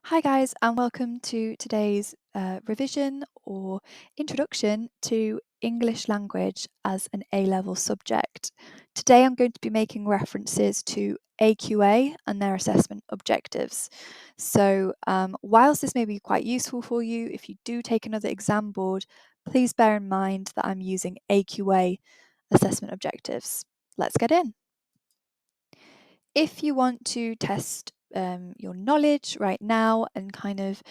Hi guys, and welcome to today's revision or introduction to English language as an A-level subject. Today I'm going to be making references to AQA and their assessment objectives. So whilst this may be quite useful for you, if you do take another exam board, please bear in mind that I'm using AQA assessment objectives. Let's get in. If you want to test your knowledge right now and kind of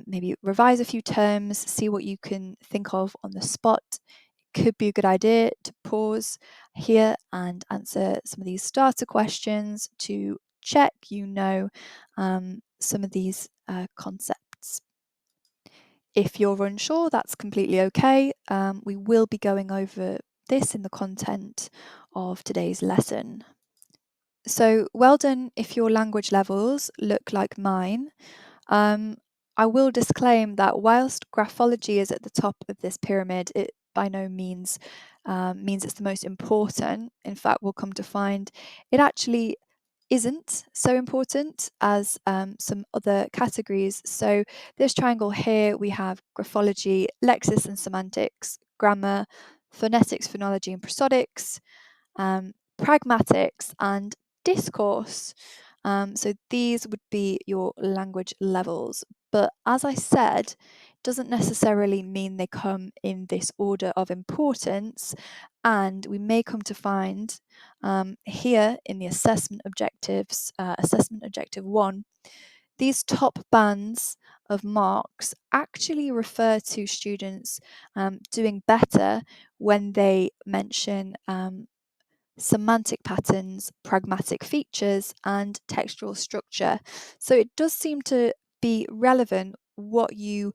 maybe revise a few terms, see what you can think of on the spot, it could be a good idea to pause here and answer some of these starter questions to check you know some of these concepts. If you're unsure, that's completely okay. We will be going over this in the content of today's lesson. So well done if your language levels look like mine. I will disclaim that whilst graphology is at the top of this pyramid, it by no means means it's the most important. In fact, we'll come to find it actually isn't so important as some other categories. So this triangle here, we have graphology, lexis and semantics, grammar, phonetics, phonology and prosodics, pragmatics and discourse. So these would be your language levels. But as I said, doesn't necessarily mean they come in this order of importance. And we may come to find here in the assessment objectives, assessment objective 1, these top bands of marks actually refer to students doing better when they mention semantic patterns, pragmatic features, and textual structure. So it does seem to be relevant what you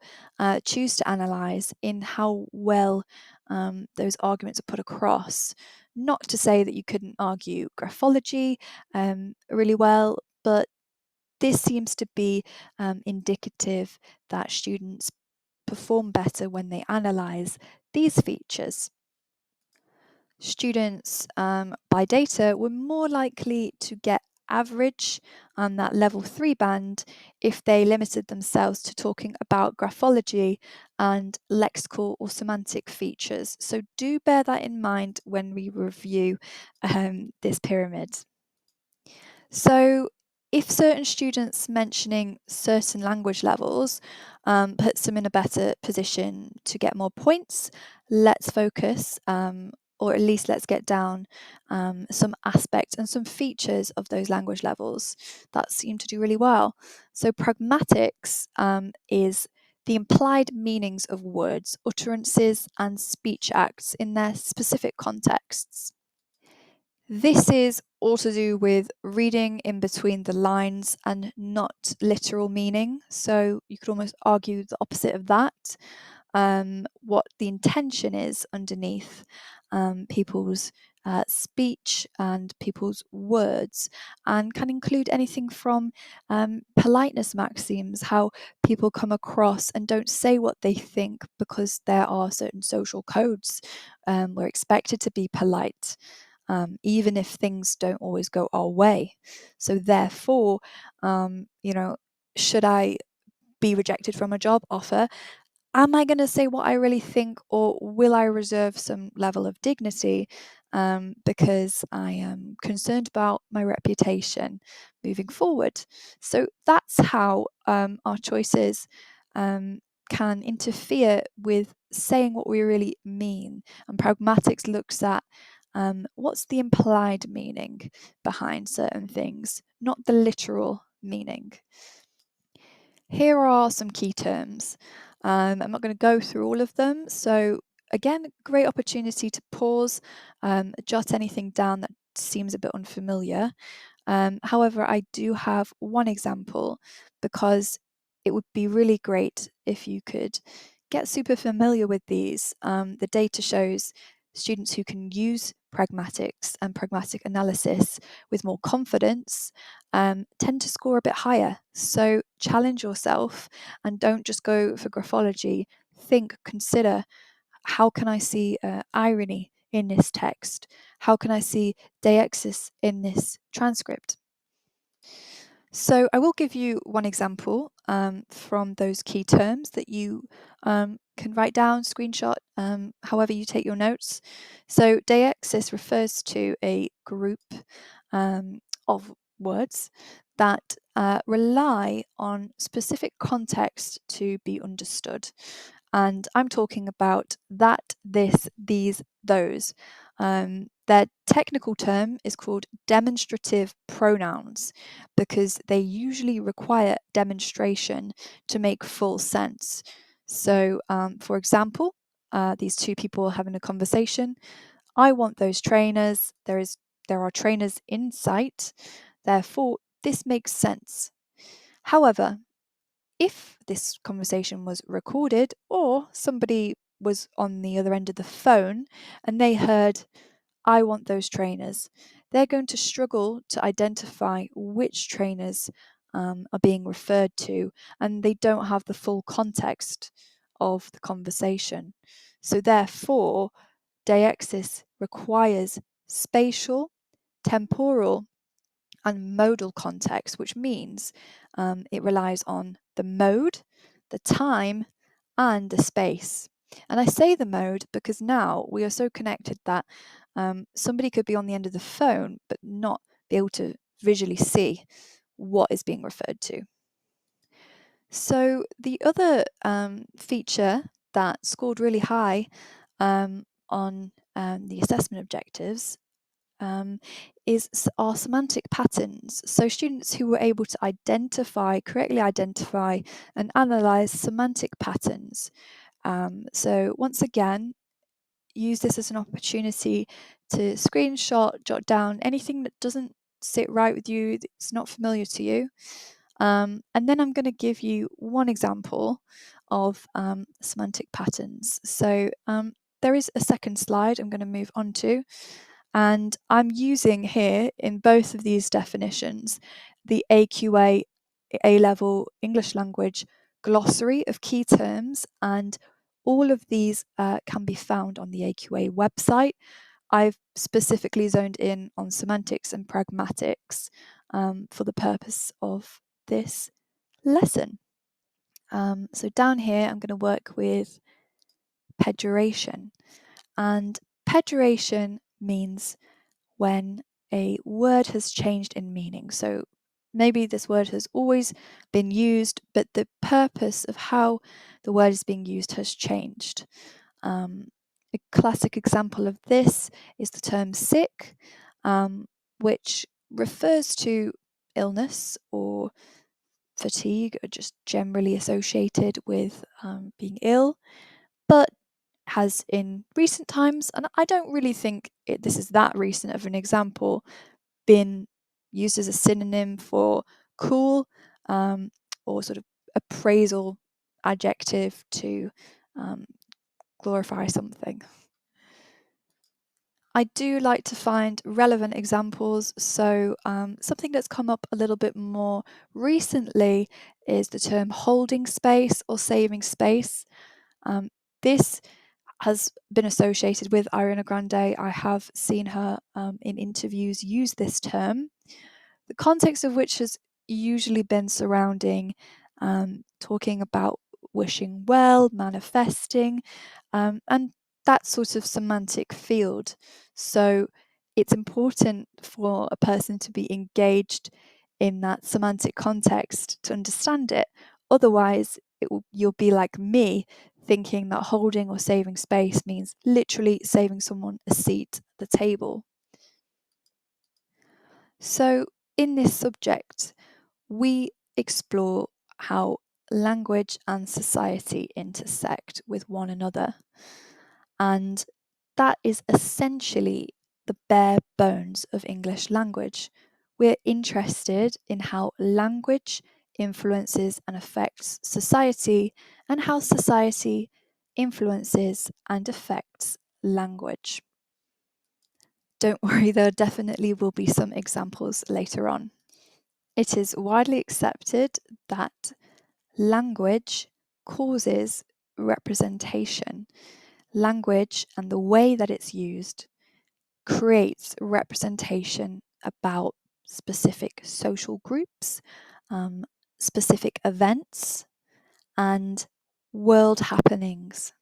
choose to analyse in how well those arguments are put across. Not to say that you couldn't argue graphology really well, but this seems to be indicative that students perform better when they analyse these features. Students by data were more likely to get average on that level 3 band if they limited themselves to talking about graphology and lexical or semantic features. So do bear that in mind when we review this pyramid. So if certain students mentioning certain language levels puts them in a better position to get more points, let's focus or at least let's get down some aspects and some features of those language levels that seem to do really well. So pragmatics is the implied meanings of words, utterances, and speech acts in their specific contexts. This is all to do with reading in between the lines and not literal meaning. So you could almost argue the opposite of that. What the intention is underneath people's speech and people's words, and can include anything from politeness maxims, how people come across and don't say what they think because there are certain social codes. We're expected to be polite. Even if things don't always go our way. So therefore, should I be rejected from a job offer? Am I going to say what I really think, or will I reserve some level of dignity because I am concerned about my reputation moving forward? So that's how our choices can interfere with saying what we really mean. And pragmatics looks at what's the implied meaning behind certain things, not the literal meaning. Here are some key terms. I'm not going to go through all of them. So again, great opportunity to pause, jot anything down that seems a bit unfamiliar. However, I do have one example because it would be really great if you could get super familiar with these. The data shows students who can use pragmatics and pragmatic analysis with more confidence tend to score a bit higher. So challenge yourself and don't just go for graphology. Think, consider, how can I see irony in this text? How can I see deixis in this transcript? So I will give you one example from those key terms that you can write down, screenshot, however you take your notes. So deixis refers to a group of words that rely on specific context to be understood. And I'm talking about that, this, these, those. Their technical term is called demonstrative pronouns because they usually require demonstration to make full sense. So, for example, these two people are having a conversation. I want those trainers. There are trainers in sight. Therefore, this makes sense. However, if this conversation was recorded or somebody was on the other end of the phone and they heard, I want those trainers, they're going to struggle to identify which trainers are being referred to, and they don't have the full context of the conversation. So therefore, deixis requires spatial, temporal, and modal context, which means it relies on the mode, the time, and the space. And I say the mode because now we are so connected that somebody could be on the end of the phone but not be able to visually see what is being referred to. So the other feature that scored really high on the assessment objectives are semantic patterns. So students who were able to correctly identify and analyse semantic patterns. So once again, use this as an opportunity to screenshot, jot down anything that doesn't sit right with you, that's not familiar to you. And then I'm going to give you one example of semantic patterns. So there is a second slide I'm going to move on to. And I'm using here in both of these definitions the AQA A-level English language glossary of key terms, and all of these can be found on the AQA website. I've specifically zoned in on semantics and pragmatics for the purpose of this lesson. So down here, I'm going to work with pejoration. And pejoration means when a word has changed in meaning. So maybe this word has always been used, but the purpose of how the word is being used has changed. A classic example of this is the term sick, which refers to illness or fatigue, or just generally associated with being ill, but has in recent times, and I don't really think this is that recent of an example, been used as a synonym for cool or sort of appraisal adjective to glorify something. I do like to find relevant examples, so something that's come up a little bit more recently is the term holding space or saving space. This has been associated with Ariana Grande. I have seen her in interviews use this term, the context of which has usually been surrounding talking about wishing well, manifesting, and that sort of semantic field. So it's important for a person to be engaged in that semantic context to understand it. Otherwise, you'll be like me, thinking that holding or saving space means literally saving someone a seat at the table. So in this subject, we explore how language and society intersect with one another. And that is essentially the bare bones of English language. We're interested in how language influences and affects society, and how society influences and affects language. Don't worry, there definitely will be some examples later on. It is widely accepted that language causes representation. Language and the way that it's used creates representation about specific social groups, specific events, and world happenings.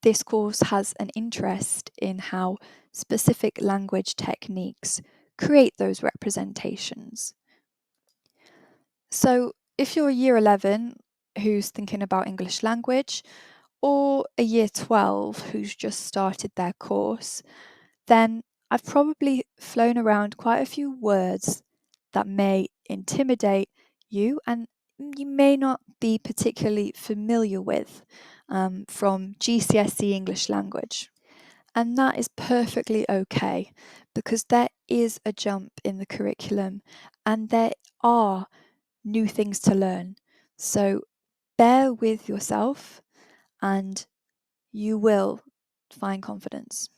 This course has an interest in how specific language techniques create those representations. So if you're a year 11 who's thinking about English language, or a year 12 who's just started their course, then I've probably flown around quite a few words that may intimidate you and you may not be particularly familiar with from GCSE English language. And that is perfectly okay because there is a jump in the curriculum and there are new things to learn. So bear with yourself and you will find confidence.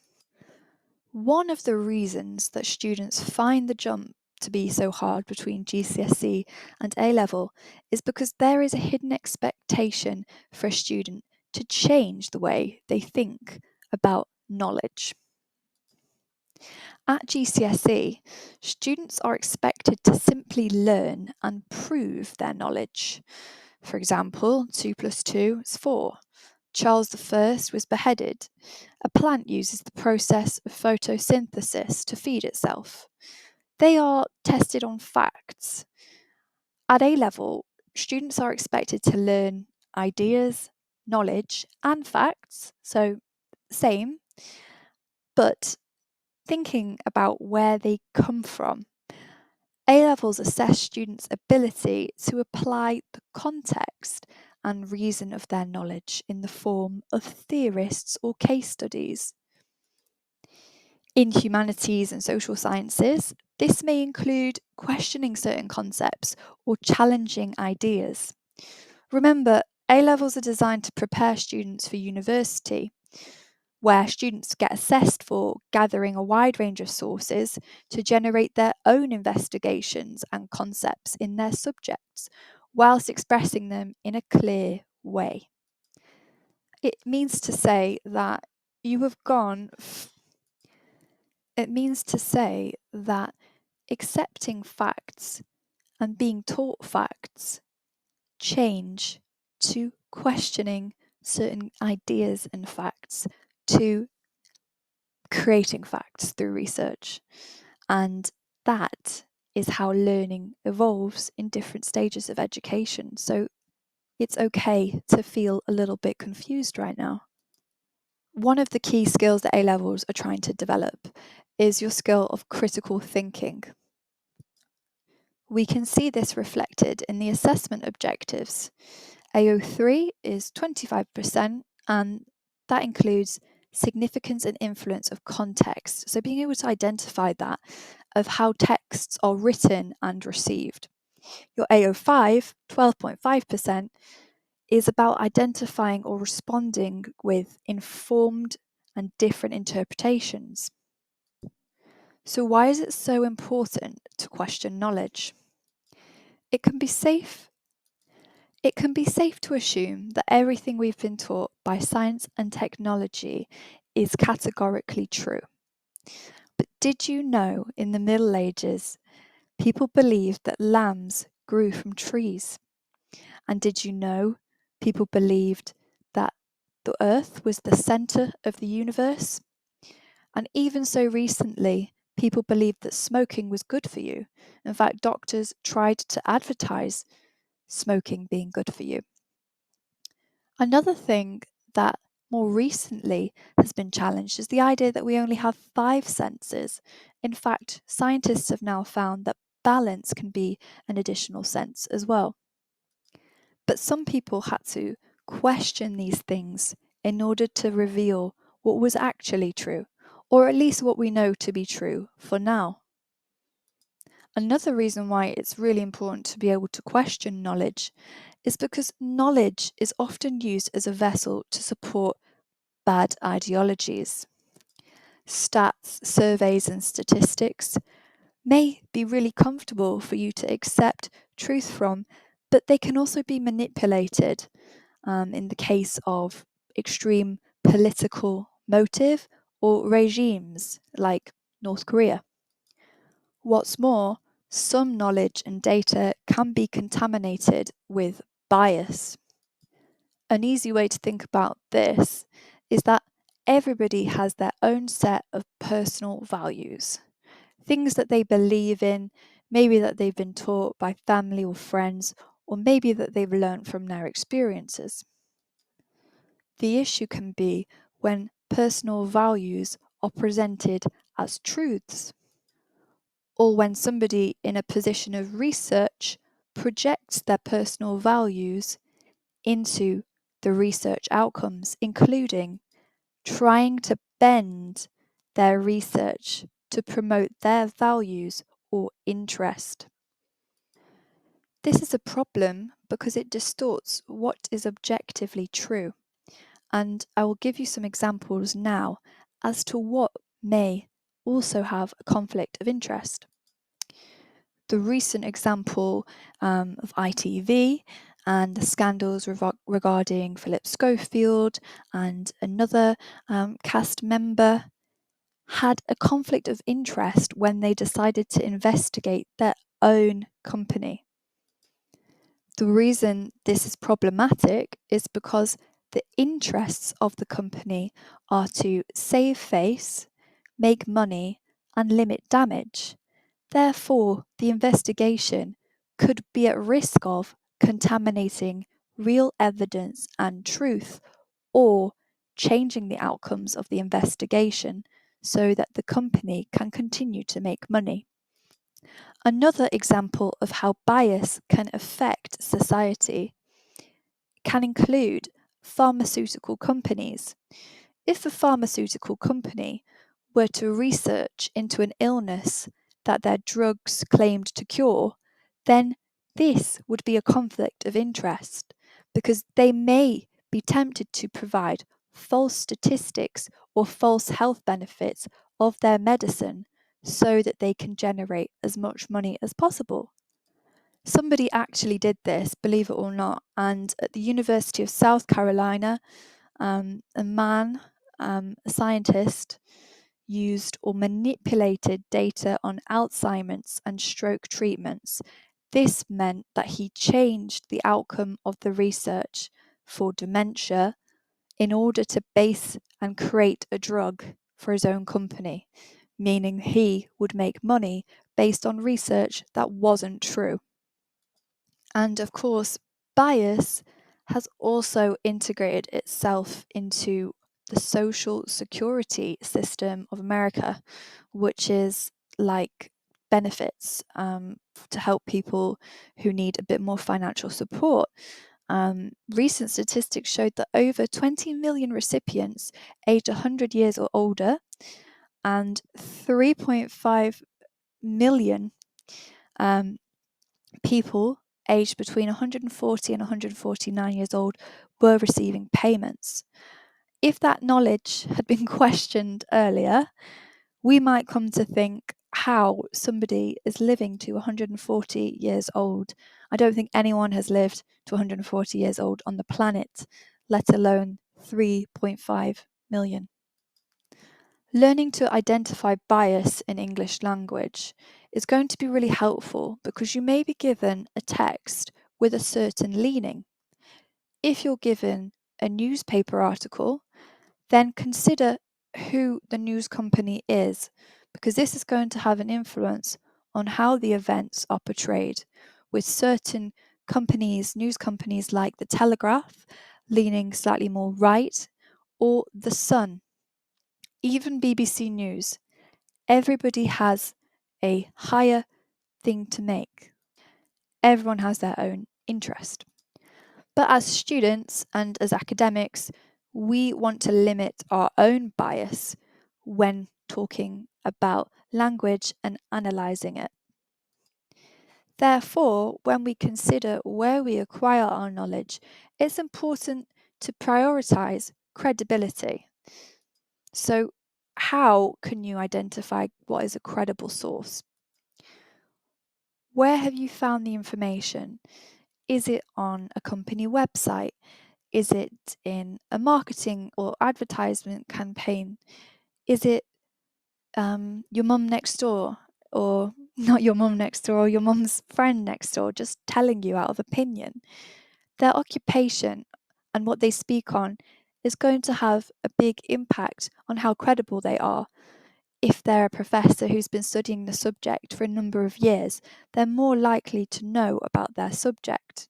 One of the reasons that students find the jump to be so hard between GCSE and A-level is because there is a hidden expectation for a student to change the way they think about knowledge. At GCSE, students are expected to simply learn and prove their knowledge. For example, 2 plus 2 is 4. Charles I was beheaded. A plant uses the process of photosynthesis to feed itself. They are tested on facts. At A-level, students are expected to learn ideas, knowledge, and facts, so same, but thinking about where they come from. A-levels assess students' ability to apply the context and reason of their knowledge in the form of theorists or case studies. In humanities and social sciences, this may include questioning certain concepts or challenging ideas. Remember, A-levels are designed to prepare students for university, where students get assessed for gathering a wide range of sources to generate their own investigations and concepts in their subjects, whilst expressing them in a clear way. It means to say that you have gone. It means to say that accepting facts and being taught facts change to questioning certain ideas and facts, to creating facts through research. And that is how learning evolves in different stages of education. So it's okay to feel a little bit confused right now. One of the key skills that A-levels are trying to develop is your skill of critical thinking. We can see this reflected in the assessment objectives. AO3 is 25%, and that includes significance and influence of context. So being able to identify that, of how texts are written and received. Your AO5, 12.5%, is about identifying or responding with informed and different interpretations. So why is it so important to question knowledge? It can be safe to assume that everything we've been taught by science and technology is categorically true. But did you know in the Middle Ages, people believed that lambs grew from trees? And did you know people believed that the Earth was the centre of the universe? And even so recently, people believed that smoking was good for you. In fact, doctors tried to advertise smoking being good for you. Another thing that more recently has been challenged is the idea that we only have 5 senses. In fact, scientists have now found that balance can be an additional sense as well. But some people had to question these things in order to reveal what was actually true, or at least what we know to be true for now. Another reason why it's really important to be able to question knowledge is because knowledge is often used as a vessel to support bad ideologies. Stats, surveys, and statistics may be really comfortable for you to accept truth from, but they can also be manipulated in the case of extreme political motive or regimes like North Korea. What's more, some knowledge and data can be contaminated with bias. An easy way to think about this is that everybody has their own set of personal values, things that they believe in, maybe that they've been taught by family or friends, or maybe that they've learned from their experiences. The issue can be when personal values are presented as truths, or when somebody in a position of research projects their personal values into the research outcomes, including trying to bend their research to promote their values or interest. This is a problem because it distorts what is objectively true, and I will give you some examples now as to what may also have a conflict of interest. The recent example of ITV and the scandals regarding Philip Schofield and another cast member had a conflict of interest when they decided to investigate their own company. The reason this is problematic is because the interests of the company are to save face, make money, and limit damage. Therefore, the investigation could be at risk of contaminating real evidence and truth, or changing the outcomes of the investigation so that the company can continue to make money. Another example of how bias can affect society can include pharmaceutical companies. If a pharmaceutical company were to research into an illness that their drugs claimed to cure, then this would be a conflict of interest because they may be tempted to provide false statistics or false health benefits of their medicine so that they can generate as much money as possible. Somebody actually did this, believe it or not, and at the University of South Carolina, a man, a scientist, used or manipulated data on Alzheimer's and stroke treatments. This meant that he changed the outcome of the research for dementia in order to base and create a drug for his own company, meaning he would make money based on research that wasn't true. And of course, bias has also integrated itself into the social security system of America, which is like benefits to help people who need a bit more financial support. Recent statistics showed that over 20 million recipients aged 100 years or older and 3.5 million people aged between 140 and 149 years old were receiving payments. If that knowledge had been questioned earlier, we might come to think how somebody is living to 140 years old. I don't think anyone has lived to 140 years old on the planet, let alone 3.5 million. Learning to identify bias in English language is going to be really helpful because you may be given a text with a certain leaning. If you're given a newspaper article, then consider who the news company is, because this is going to have an influence on how the events are portrayed, with certain companies, news companies like The Telegraph, leaning slightly more right, or The Sun, even BBC News. Everybody has a higher thing to make. Everyone has their own interest. But as students and as academics, we want to limit our own bias when talking about language and analysing it. Therefore, when we consider where we acquire our knowledge, it's important to prioritise credibility. So, how can you identify what is a credible source? Where have you found the information? Is it on a company website? Is it in a marketing or advertisement campaign? Is it your mum next door or not your mum next door or your mum's friend next door just telling you out of opinion. Their occupation and what they speak on is going to have a big impact on how credible they are. If they're a professor who's been studying the subject for a number of years, they're more likely to know about their subject.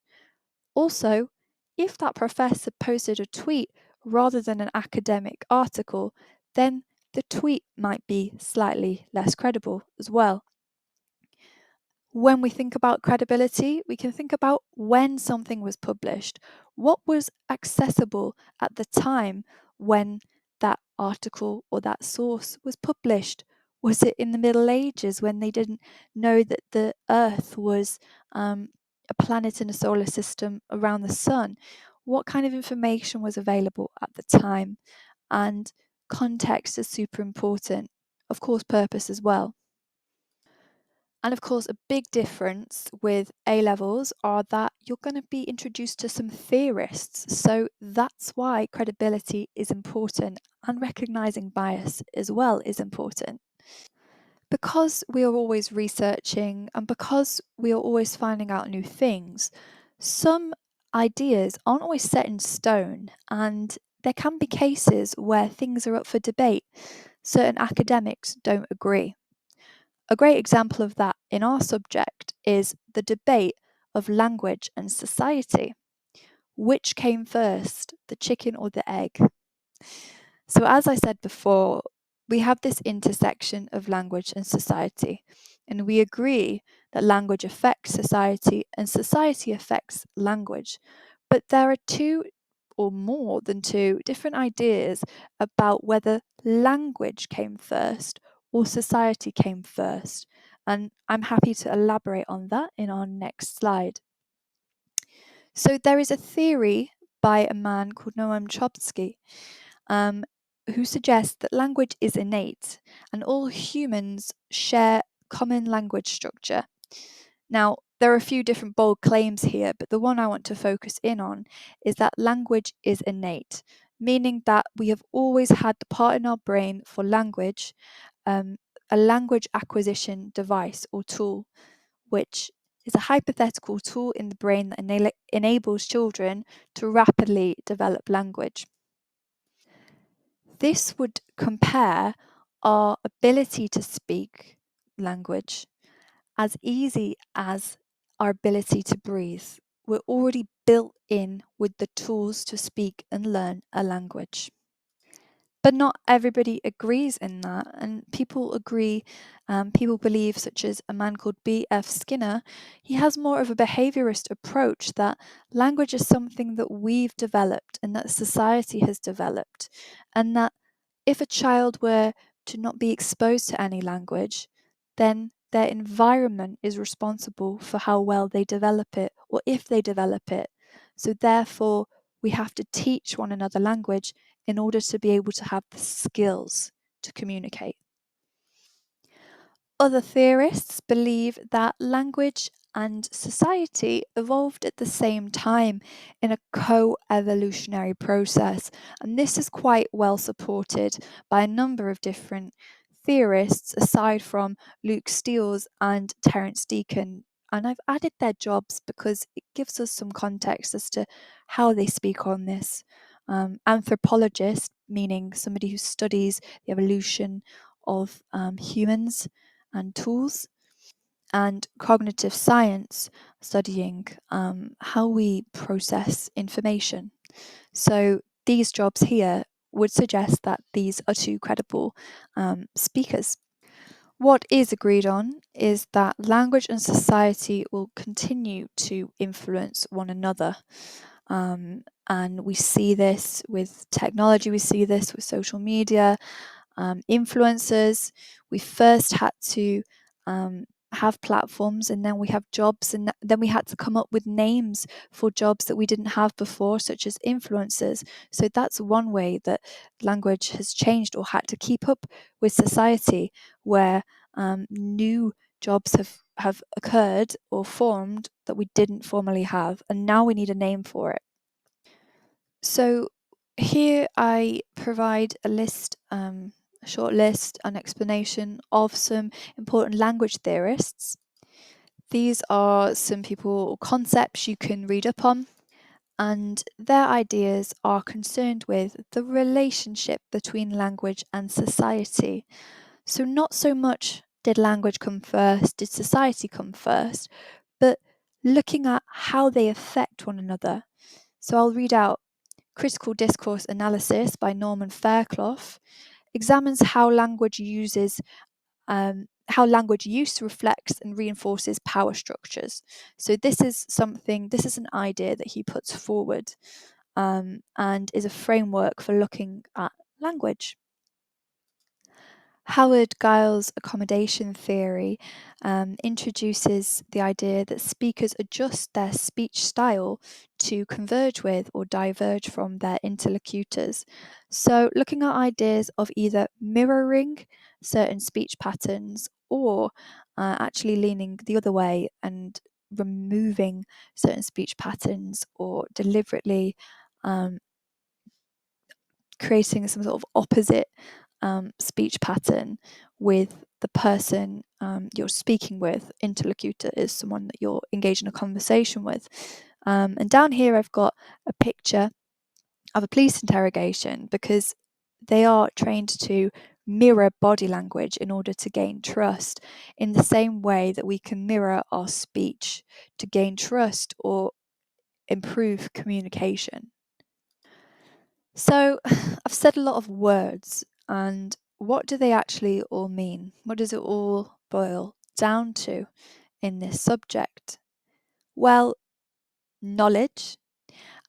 Also, if that professor posted a tweet rather than an academic article, then the tweet might be slightly less credible as well. When we think about credibility, we can think about when something was published. What was accessible at the time when that article or that source was published? Was it in the Middle Ages when they didn't know that the Earth was a planet in a solar system around the sun? What kind of information was available at the time? And context is super important. Of course, purpose as well. And of course, a big difference with A levels are that you're going to be introduced to some theorists. So that's why credibility is important, and recognizing bias as well is important. Because we are always researching and because we are always finding out new things, some ideas aren't always set in stone, and there can be cases where things are up for debate. Certain academics don't agree. A great example of that in our subject is the debate of language and society. Which came first, the chicken or the egg? So, as I said before, we have this intersection of language and society, and we agree that language affects society and society affects language. But there are two or more than two different ideas about whether language came first or society came first. And I'm happy to elaborate on that in our next slide. So, there is a theory by a man called Noam Chomsky um, who suggests that language is innate and all humans share common language structure. Now, there are a few different bold claims here, but the one I want to focus in on is that language is innate, meaning that we have always had the part in our brain for language, a language acquisition device or tool, which is a hypothetical tool in the brain that enables children to rapidly develop language. This would compare our ability to speak language as easy as our ability to breathe. We're already built in with the tools to speak and learn a language. But not everybody agrees in that, and people agree, people believe, such as a man called B.F. Skinner, he has more of a behaviorist approach that language is something that we've developed and that society has developed, and that if a child were to not be exposed to any language, then their environment is responsible for how well they develop it or if they develop it. So, therefore, we have to teach one another language in order to be able to have the skills to communicate. Other theorists believe that language and society evolved at the same time in a co-evolutionary process, and this is quite well supported by a number of different theorists aside from Luke Steels and Terence Deacon. And I've added their jobs because it gives us some context as to how they speak on this. Anthropologist, meaning somebody who studies the evolution of humans and tools, and cognitive science, studying how we process information. So these jobs here would suggest that these are two credible speakers. What is agreed on is that language and society will continue to influence one another. And we see this with technology, we see this with social media, influencers. We first had to have platforms, and then we have jobs, and then we had to come up with names for jobs that we didn't have before, such as influencers. So that's one way that language has changed or had to keep up with society, where new jobs have occurred or formed that we didn't formerly have, and now we need a name for it. So here I provide a list a short list, an explanation of some important language theorists. These are some people or concepts you can read up on, and their ideas are concerned with the relationship between language and society. So, not so much did language come first, did society come first, but looking at how they affect one another. So, I'll read out Critical Discourse Analysis by Norman Fairclough examines how language use reflects and reinforces power structures. So this is an idea that he puts forward, and is a framework for looking at language. Howard Giles' accommodation theory introduces the idea that speakers adjust their speech style to converge with or diverge from their interlocutors. So, looking at ideas of either mirroring certain speech patterns or actually leaning the other way and removing certain speech patterns or deliberately um, creating some sort of opposite speech pattern with the person you're speaking with. Interlocutor is someone that you're engaged in a conversation with. And down here, I've got a picture of a police interrogation because they are trained to mirror body language in order to gain trust, in the same way that we can mirror our speech to gain trust or improve communication. So, I've said a lot of words, and what do they actually all mean? What does it all boil down to in this subject? Well, knowledge.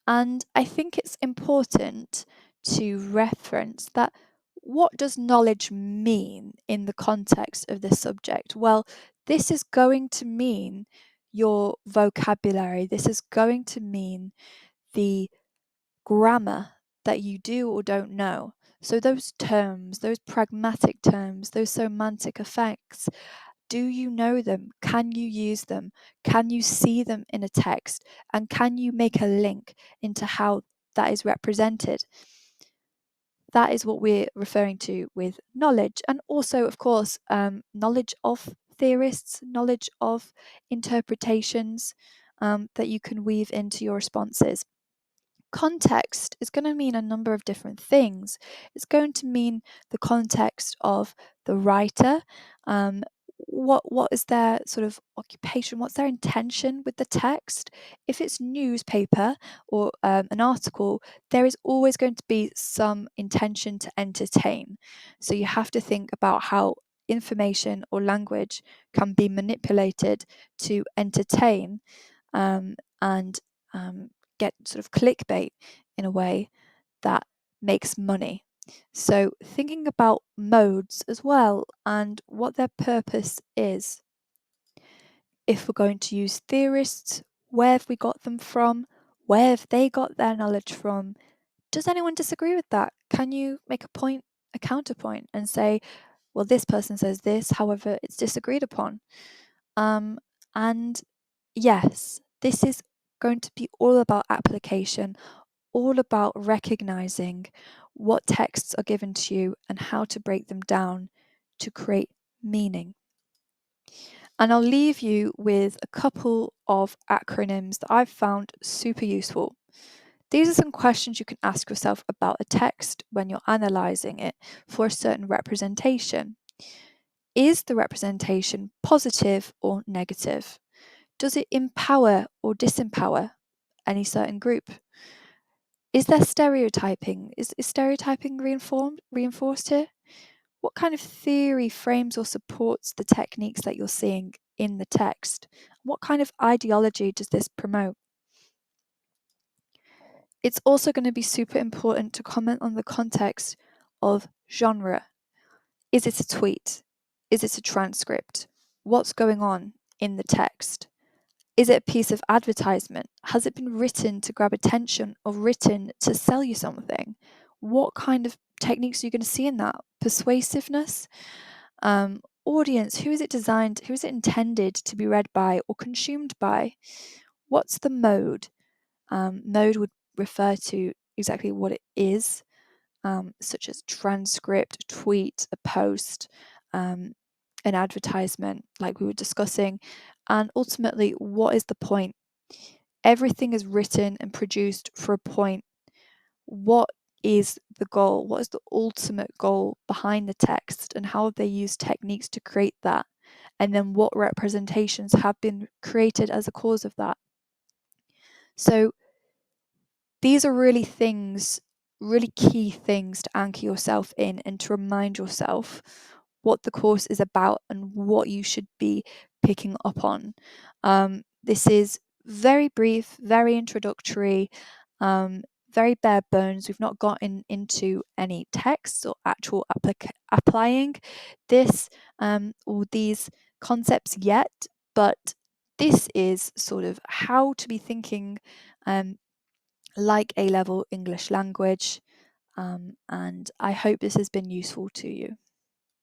And I think it's important to reference that what does knowledge mean in the context of this subject? Well, this is going to mean your vocabulary, this is going to mean the grammar that you do or don't know. So those terms, those pragmatic terms, those semantic effects, do you know them? Can you use them? Can you see them in a text? And can you make a link into how that is represented? That is what we're referring to with knowledge. And also, of course, knowledge of theorists, knowledge of interpretations that you can weave into your responses. Context is going to mean a number of different things. It's going to mean the context of the writer. What is their sort of occupation? What's their intention with the text? If it's newspaper or an article, there is always going to be some intention to entertain. So you have to think about how information or language can be manipulated to entertain, and get sort of clickbait in a way that makes money. So, thinking about modes as well and what their purpose is. If we're going to use theorists, where have we got them from? Where have they got their knowledge from? Does anyone disagree with that? Can you make a counterpoint, and say, well, this person says this, however, it's disagreed upon? And yes, this is going to be all about application, all about recognizing what texts are given to you and how to break them down to create meaning. And I'll leave you with a couple of acronyms that I've found super useful. These are some questions you can ask yourself about a text when you're analysing it for a certain representation. Is the representation positive or negative? Does it empower or disempower any certain group? Is there stereotyping? Is stereotyping reinforced here? What kind of theory frames or supports the techniques that you're seeing in the text? What kind of ideology does this promote? It's also going to be super important to comment on the context of genre. Is it a tweet? Is it a transcript? What's going on in the text? Is it a piece of advertisement? Has it been written to grab attention or written to sell you something? What kind of techniques are you going to see in that? Persuasiveness? Audience, who is it designed, who is it intended to be read by or consumed by? What's the mode? Mode would refer to exactly what it is. such as transcript, tweet, a post, an advertisement, like we were discussing. And ultimately, what is the point? Everything is written and produced for a point. What is the goal? What is the ultimate goal behind the text, and how have they used techniques to create that? And then what representations have been created as a cause of that? So these are really key things to anchor yourself in and to remind yourself what the course is about and what you should be picking up on. This is very brief, very introductory, very bare bones. We've not gotten into any texts or actual applying this or these concepts yet, but this is sort of how to be thinking like A-level English language, and I hope this has been useful to you.